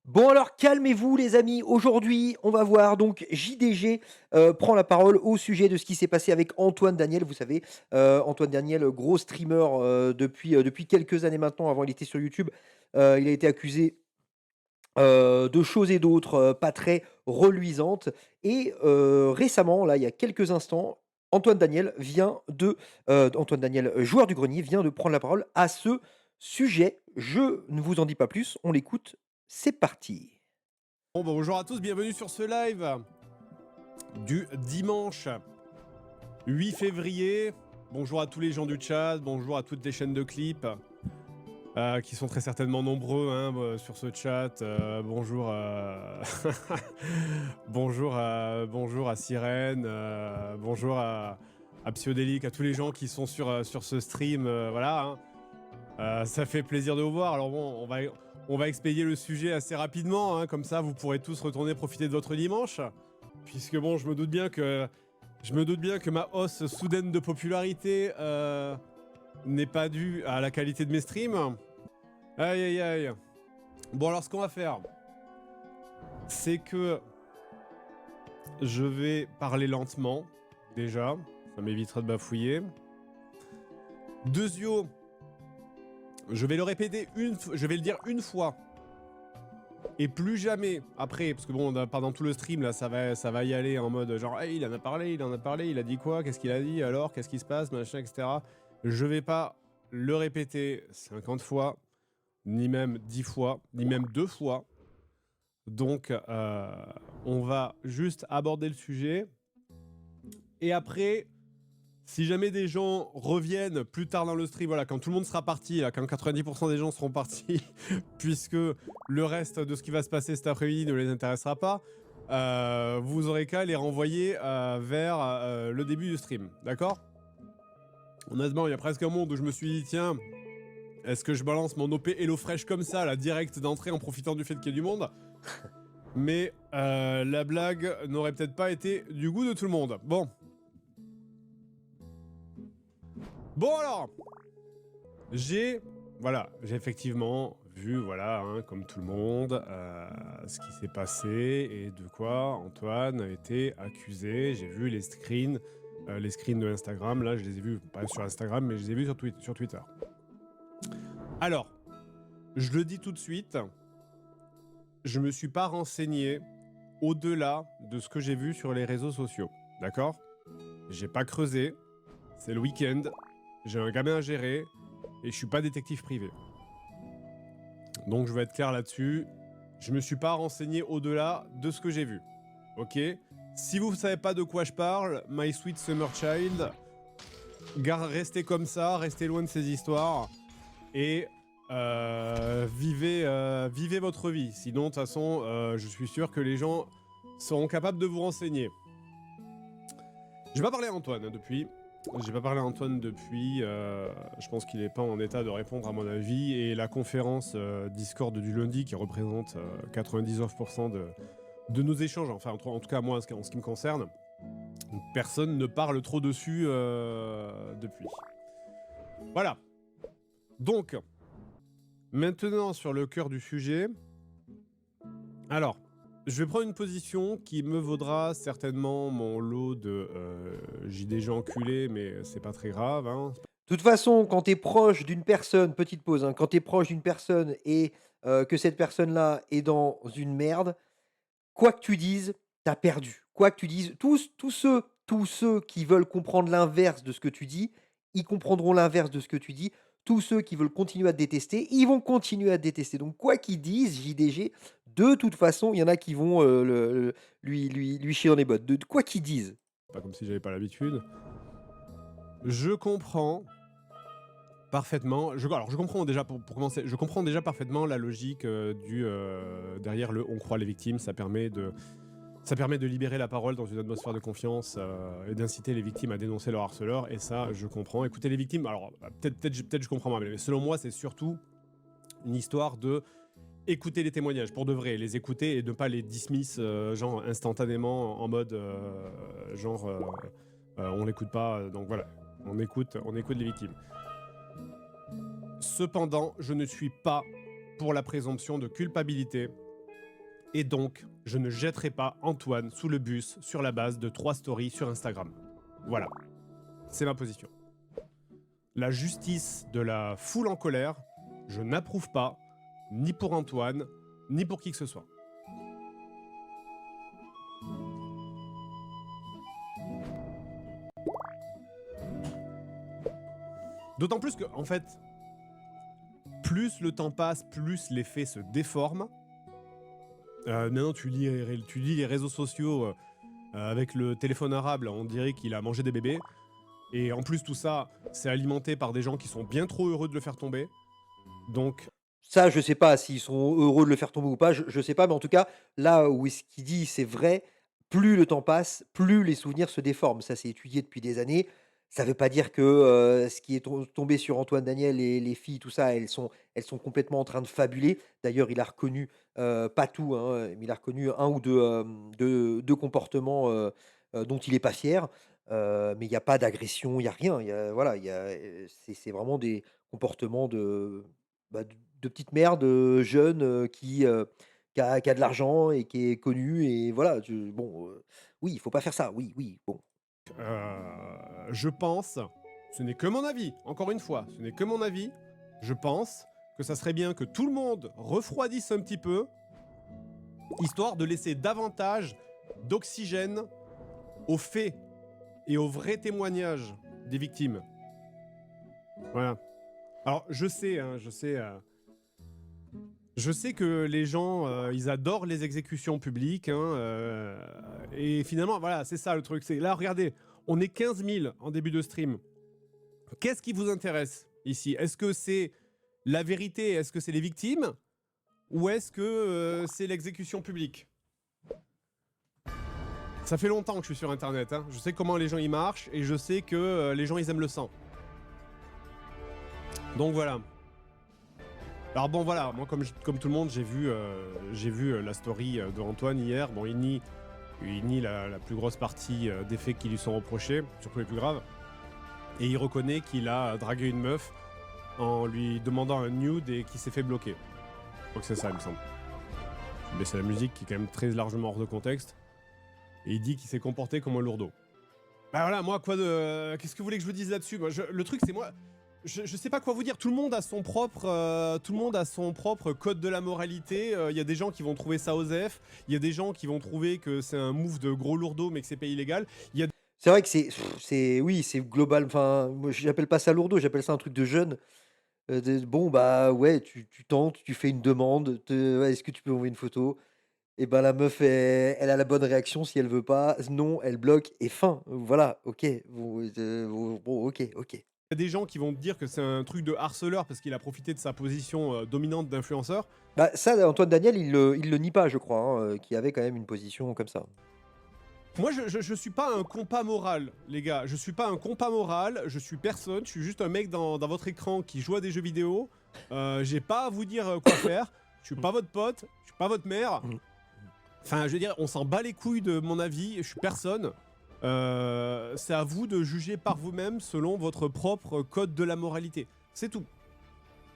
Bon alors calmez-vous les amis, aujourd'hui on va voir donc JDG, prend la parole au sujet de ce qui s'est passé avec Antoine Daniel. Vous savez, Antoine Daniel, gros streamer, depuis quelques années maintenant. Avant il était sur YouTube, il a été accusé, de choses et d'autres, pas très reluisantes et récemment là, il y a quelques instants, Antoine Daniel, joueur du grenier, vient de prendre la parole à ce sujet. Je ne vous en dis pas plus, on l'écoute, c'est parti. Bon, bah, bonjour à tous, bienvenue sur ce live du dimanche 8 février. Bonjour à tous les gens du chat, bonjour à toutes les chaînes de clips qui sont très certainement nombreux hein, sur ce chat. Bonjour, bonjour à Sirène, bonjour à Psyodélique, à tous les gens qui sont sur ce stream. Voilà, hein. Ça fait plaisir de vous voir. Alors bon, on va expédier le sujet assez rapidement, hein, comme ça vous pourrez tous retourner profiter de votre dimanche. Puisque bon, je me doute bien que ma hausse soudaine de popularité n'est pas due à la qualité de mes streams. Aïe aïe aïe. Bon alors ce qu'on va faire, c'est que je vais parler lentement, déjà. Ça m'évitera de bafouiller. Deuxio, je vais le répéter je vais le dire une fois. Et plus jamais après, parce que bon, pendant tout le stream, là, ça va y aller en mode genre, hey, il en a parlé, il a dit quoi, qu'est-ce qu'il a dit, alors, qu'est-ce qui se passe, machin, etc. Je vais pas le répéter 50 fois, ni même 10 fois, ni même 2 fois. Donc, on va juste aborder le sujet. Et après, si jamais des gens reviennent plus tard dans le stream, voilà, quand tout le monde sera parti, là, quand 90% des gens seront partis, puisque le reste de ce qui va se passer cet après-midi ne les intéressera pas, vous aurez qu'à les renvoyer vers le début du stream, d'accord? Honnêtement, il y a presque un monde où je me suis dit, tiens, est-ce que je balance mon OP HelloFresh comme ça, là, direct d'entrée en profitant du fait qu'il y ait du monde? Mais la blague n'aurait peut-être pas été du goût de tout le monde. Bon alors, j'ai effectivement vu, voilà, hein, comme tout le monde, ce qui s'est passé et de quoi Antoine a été accusé. J'ai vu les screens de Instagram, là, je les ai vus, pas sur Instagram, mais je les ai vus sur Twitter. Alors, je le dis tout de suite, je me suis pas renseigné au-delà de ce que j'ai vu sur les réseaux sociaux, d'accord? J'ai pas creusé, c'est le week-end, j'ai un gamin à gérer et je suis pas détective privé. Donc je vais être clair là-dessus. Je me suis pas renseigné au-delà de ce que j'ai vu. Ok? Si vous ne savez pas de quoi je parle, My Sweet Summer Child, restez comme ça, restez loin de ces histoires et vivez votre vie. Sinon, de toute façon, je suis sûr que les gens seront capables de vous renseigner. Je vais pas parler à Antoine depuis. J'ai pas parlé à Antoine depuis, je pense qu'il n'est pas en état de répondre à mon avis, et la conférence Discord du lundi qui représente 99% de nos échanges, enfin en tout cas moi en ce qui me concerne, personne ne parle trop dessus depuis. Voilà. Donc, maintenant sur le cœur du sujet, alors, je vais prendre une position qui me vaudra certainement mon lot de JDG enculé, mais c'est pas très grave, hein. De toute façon, quand tu es proche d'une personne, petite pause, hein, quand tu es proche d'une personne et que cette personne-là est dans une merde, quoi que tu dises, tu as perdu. Quoi que tu dises, tous ceux qui veulent comprendre l'inverse de ce que tu dis, ils comprendront l'inverse de ce que tu dis. Tous ceux qui veulent continuer à te détester, ils vont continuer à te détester. Donc quoi qu'ils disent, JDG, de toute façon, il y en a qui vont, lui chier dans les bottes. De quoi qu'ils disent. Pas comme si j'avais pas l'habitude. Je comprends parfaitement. Je comprends déjà pour commencer. Je comprends déjà parfaitement la logique derrière le on croit les victimes. Ça permet de libérer la parole dans une atmosphère de confiance et d'inciter les victimes à dénoncer leur harceleur. Et ça, je comprends. Écoutez les victimes. Alors peut-être je comprends mal, mais selon moi, c'est surtout une histoire de écouter les témoignages pour de vrai, les écouter et ne pas les dismiss genre instantanément en mode on l'écoute pas. Donc voilà, on écoute les victimes. Cependant, je ne suis pas pour la présomption de culpabilité Et donc, je ne jetterai pas Antoine sous le bus sur la base de 3 stories sur Instagram. Voilà, c'est ma position. La justice de la foule en colère, je n'approuve pas, ni pour Antoine, ni pour qui que ce soit. D'autant plus que, en fait, plus le temps passe, plus les faits se déforment. Maintenant, tu lis les réseaux sociaux avec le téléphone arabe, là, on dirait qu'il a mangé des bébés. Et en plus, tout ça, c'est alimenté par des gens qui sont bien trop heureux de le faire tomber. Donc, Ça, je sais pas s'ils sont heureux de le faire tomber ou pas, je sais pas, mais en tout cas, là où ce qu'il dit, c'est vrai. Plus le temps passe, plus les souvenirs se déforment. Ça, c'est étudié depuis des années. Ça veut pas dire que, ce qui est tombé sur Antoine Daniel et les filles, tout ça, elles sont complètement en train de fabuler. D'ailleurs, il a reconnu, pas tout, hein, mais il a reconnu un ou 2 2 comportements, dont il est pas fier. Mais il y a pas d'agression, il y a rien. Il y a voilà, il y a, c'est vraiment des comportements de petite merde, jeune, qui a de l'argent et qui est connu et voilà, bon, oui, il faut pas faire ça, oui, oui, bon. je pense, ce n'est que mon avis, encore une fois, ce n'est que mon avis, je pense que ça serait bien que tout le monde refroidisse un petit peu, histoire de laisser davantage d'oxygène aux faits et aux vrais témoignages des victimes. Voilà. Alors, je sais, hein, je sais que les gens, ils adorent les exécutions publiques, hein, et finalement, voilà, c'est ça le truc. C'est là, regardez, on est 15 000 en début de stream. Qu'est-ce qui vous intéresse ici? Est-ce que c'est la vérité? Est-ce que c'est les victimes? Ou est-ce que c'est l'exécution publique? Ça fait longtemps que je suis sur Internet, hein. Je sais comment les gens y marchent et je sais que les gens, ils aiment le sang. Donc voilà. Alors bon voilà, moi comme tout le monde, j'ai vu la story de Antoine hier. Bon, il nie la plus grosse partie des faits qui lui sont reprochés, surtout les plus graves. Et il reconnaît qu'il a dragué une meuf en lui demandant un nude et qu'il s'est fait bloquer. Je crois que c'est ça, il me semble. Mais c'est la musique qui est quand même très largement hors de contexte. Et il dit qu'il s'est comporté comme un lourdeau. Bah voilà, moi, qu'est-ce que vous voulez que je vous dise là-dessus? Le truc, c'est moi... Je sais pas quoi vous dire. Tout le monde a son propre code de la moralité. Il y a des gens qui vont trouver ça osef. Il y a des gens qui vont trouver que c'est un move de gros lourdeau, mais que c'est pas illégal. Il y a C'est vrai que oui, c'est global, enfin, moi j'appelle pas ça lourdeau, j'appelle ça un truc de jeune. Bon, bah, ouais, tu tentes, tu fais une demande, ouais: «Est-ce que tu peux m'envoyer une photo?» Et ben, la meuf, elle a la bonne réaction. Si elle veut pas, non, elle bloque et fin. Voilà, OK. Bon, OK, OK. des gens qui vont te dire que c'est un truc de harceleur parce qu'il a profité de sa position dominante d'influenceur. Bah, ça, Antoine Daniel, il le nie pas, je crois, hein, qu'il avait quand même une position comme ça. Moi, je suis pas un compas moral, les gars. Je suis pas un compas moral, je suis personne. Je suis juste un mec dans votre écran qui joue à des jeux vidéo. J'ai pas à vous dire quoi faire. Je suis pas votre pote, je suis pas votre mère. Mmh. Enfin, je veux dire, on s'en bat les couilles de mon avis, je suis personne. C'est à vous de juger par vous-même selon votre propre code de la moralité. C'est tout.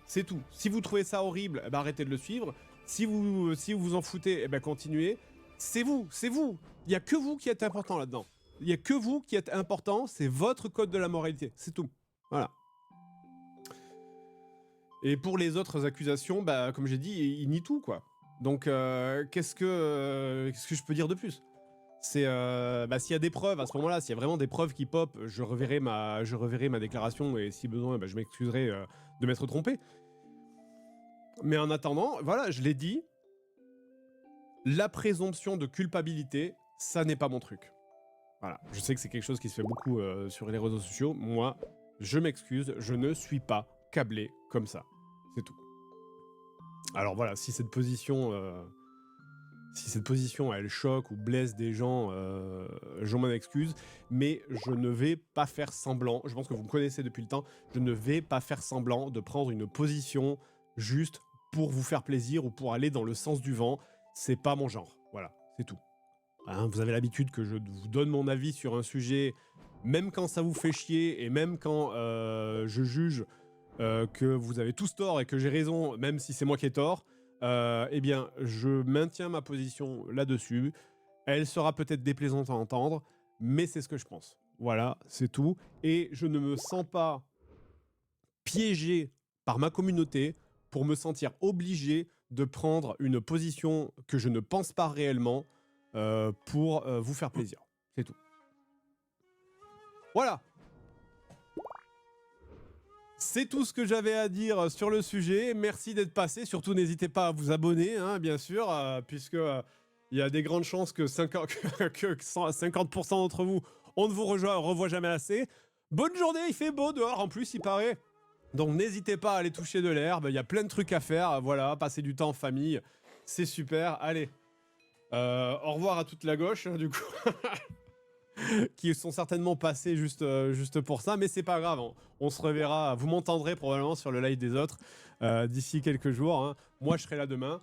C'est tout. Si vous trouvez ça horrible, eh ben arrêtez de le suivre. Si vous vous en foutez, eh ben continuez. C'est vous, c'est vous. Il y a que vous qui êtes important là-dedans. Il y a que vous qui êtes important, c'est votre code de la moralité, c'est tout. Voilà. Et pour les autres accusations, bah comme j'ai dit, il nie tout quoi. Donc qu'est-ce que je peux dire de plus? C'est s'il y a des preuves à ce moment-là, s'il y a vraiment des preuves qui pop, je reverrai ma déclaration et si besoin, bah, je m'excuserai de m'être trompé. Mais en attendant, voilà, je l'ai dit, la présomption de culpabilité, ça n'est pas mon truc. Voilà, je sais que c'est quelque chose qui se fait beaucoup sur les réseaux sociaux. Moi, je m'excuse, je ne suis pas câblé comme ça. C'est tout. Alors voilà, si cette position, elle choque ou blesse des gens, je m'en excuse, mais je ne vais pas faire semblant, je pense que vous me connaissez depuis le temps, je ne vais pas faire semblant de prendre une position juste pour vous faire plaisir ou pour aller dans le sens du vent. C'est pas mon genre. Voilà, c'est tout. Hein, vous avez l'habitude que je vous donne mon avis sur un sujet, même quand ça vous fait chier et même quand je juge que vous avez tous tort et que j'ai raison, même si c'est moi qui ai tort. eh bien, je maintiens ma position là-dessus. Elle sera peut-être déplaisante à entendre, mais c'est ce que je pense. Voilà, c'est tout et je ne me sens pas piégé par ma communauté pour me sentir obligé de prendre une position que je ne pense pas réellement, pour, vous faire plaisir. C'est tout. Voilà, c'est tout ce que j'avais à dire sur le sujet. Merci d'être passé. Surtout, n'hésitez pas à vous abonner, hein, bien sûr, puisque, il y a des grandes chances que 50 que 50 d'entre vous, on ne vous revoit jamais assez. Bonne journée, il fait beau dehors en plus, il paraît. Donc n'hésitez pas à aller toucher de l'herbe, il y a plein de trucs à faire, voilà, passer du temps en famille, c'est super. Allez, au revoir à toute la gauche, hein, du coup, qui sont certainement passés juste pour ça, mais c'est pas grave, on se reverra, vous m'entendrez probablement sur le live des autres d'ici quelques jours, hein. Moi je serai là demain,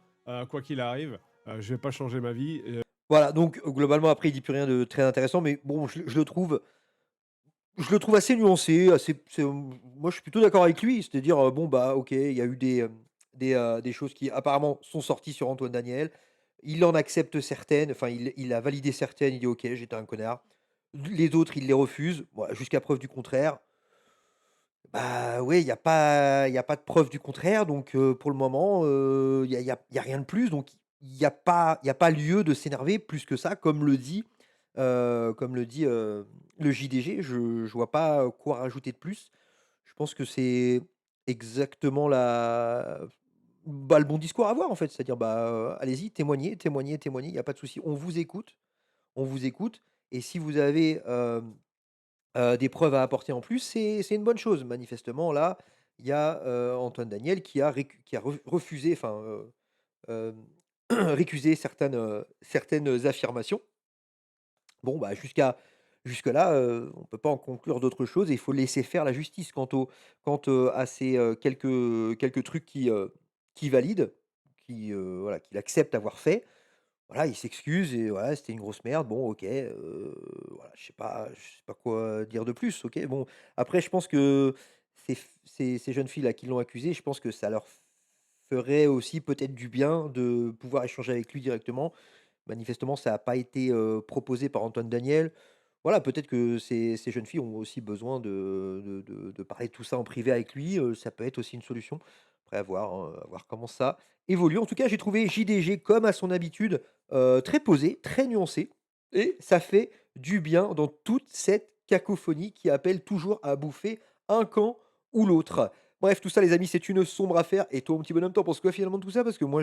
quoi qu'il arrive, je vais pas changer ma vie. Voilà, donc globalement, après, il dit plus rien de très intéressant, mais bon, je le trouve assez nuancé, assez moi, je suis plutôt d'accord avec lui. C'est-à-dire, bon, bah, OK, il y a eu des choses qui apparemment sont sorties sur Antoine Daniel. Il en accepte certaines, enfin, il a validé certaines, il dit: «OK, j'étais un connard». Les autres, il les refuse, voilà, jusqu'à preuve du contraire. Bah, ouais, il y a pas de preuve du contraire, donc pour le moment, il y a rien de plus, donc il y a pas lieu de s'énerver plus que ça, comme le dit le JDG. Je vois pas quoi rajouter de plus. Je pense que c'est exactement le bon discours à avoir, en fait. C'est-à-dire, bah, allez-y, témoignez, témoignez, témoignez, il y a pas de souci. On vous écoute et si vous avez, des preuves à apporter en plus, c'est une bonne chose. Manifestement, là, il y a, Antoine Daniel qui a refusé, enfin, récusé certaines affirmations. Bon, bah, jusque-là, on ne peut pas en conclure d'autre chose et il faut laisser faire la justice quant à ces, quelques trucs qui valide, voilà, qu'il accepte avoir fait. Voilà, il s'excuse et voilà, c'était une grosse merde. Bon, OK, voilà, je sais pas quoi dire de plus, OK. Bon, après je pense que ces jeunes filles-là qui l'ont accusé, je pense que ça leur ferait aussi peut-être du bien de pouvoir échanger avec lui directement. Manifestement, ça a pas été, proposé par Antoine Daniel. Voilà, peut-être que ces jeunes filles ont aussi besoin de parler de tout ça en privé avec lui, ça peut être aussi une solution. Après à voir comment ça évolue. En tout cas, j'ai trouvé JDG comme à son habitude, très posé, très nuancé et ça fait du bien dans toute cette cacophonie qui appelle toujours à bouffer un camp ou l'autre. Bref, tout ça les amis, c'est une sombre affaire et toi mon petit bonhomme, tu en penses quoi finalement de tout ça? Parce que moi